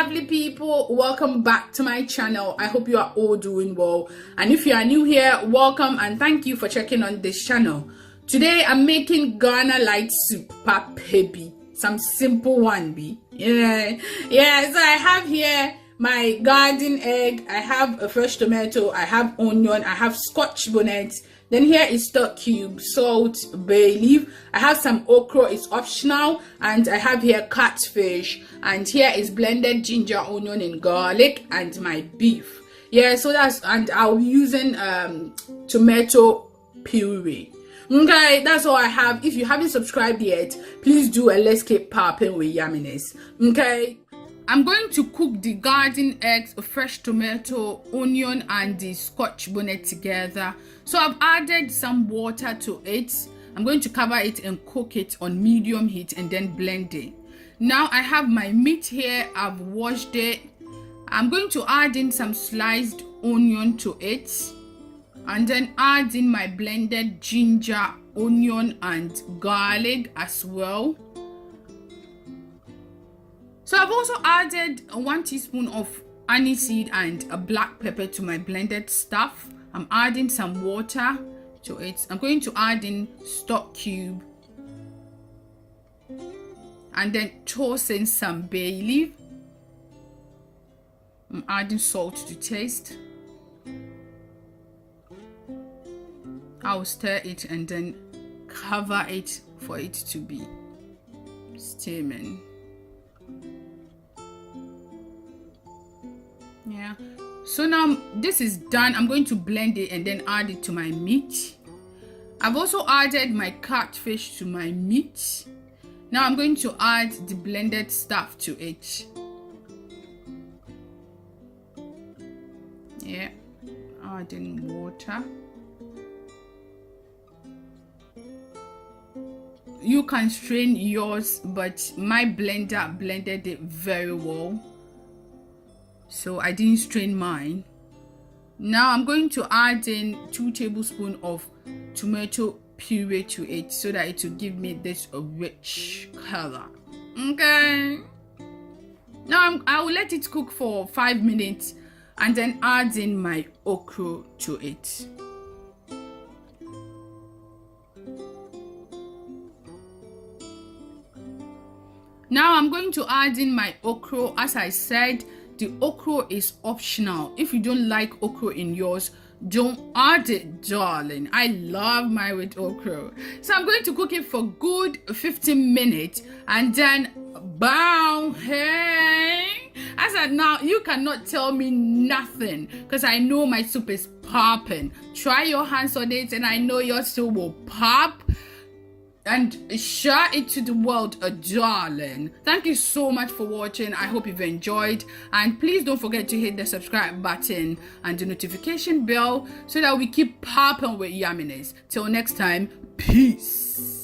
lovely people, welcome back to my channel. I hope you are all doing well, and if you are new here, welcome and thank you for checking on this channel. Today I'm making Ghana light soup, baby. Some simple one be. Yeah, so I have here my garden egg, I have a fresh tomato, I have onion, I have scotch bonnet. Then here is stock cube, salt, bay leaf. I have some okra, it's optional, and I have here catfish, and here is blended ginger, onion, and garlic, and my beef. Yeah, so that's, and I'll be using tomato puree. Okay, that's all I have. If you haven't subscribed yet, please do, and let's keep popping with yumminess. Okay. I'm going to cook the garden eggs, a fresh tomato, onion, and the scotch bonnet together. So I've added some water to it. I'm going to cover it and cook it on medium heat and then blend it. Now I have my meat here. I've washed it. I'm going to add in some sliced onion to it, and then add in my blended ginger, onion, and garlic as well. So I've also added 1 teaspoon of aniseed and a black pepper to my blended stuff. I'm adding some water to it. I'm going to add in stock cube and then toss in some bay leaf. I'm adding salt to taste. I'll stir it and then cover it for it to be steaming. Yeah, so now this is done. I'm going to blend it and then add it to my meat. I've also added my catfish to my meat. Now I'm going to add the blended stuff to it. Yeah, adding water. You can strain yours, but my blender blended it very well, so I didn't strain mine. Now I'm going to add in 2 tablespoons of tomato puree to it so that it will give me this rich color. Okay, now I will let it cook for 5 minutes and then add in my okra to it. Now I'm going to add in my okra. As I said, the okra is optional. If you don't like okra in yours, don't add it, darling. I love mine with okra. So I'm going to cook it for good 15 minutes and then bow. Hey, as I now, you cannot tell me nothing because I know my soup is popping. Try your hands on it and I know your soup will pop. And share it to the world, darling. Thank you so much for watching. I hope you've enjoyed, and please don't forget to hit the subscribe button and the notification bell so that we keep popping with yumminess. Till next time, peace.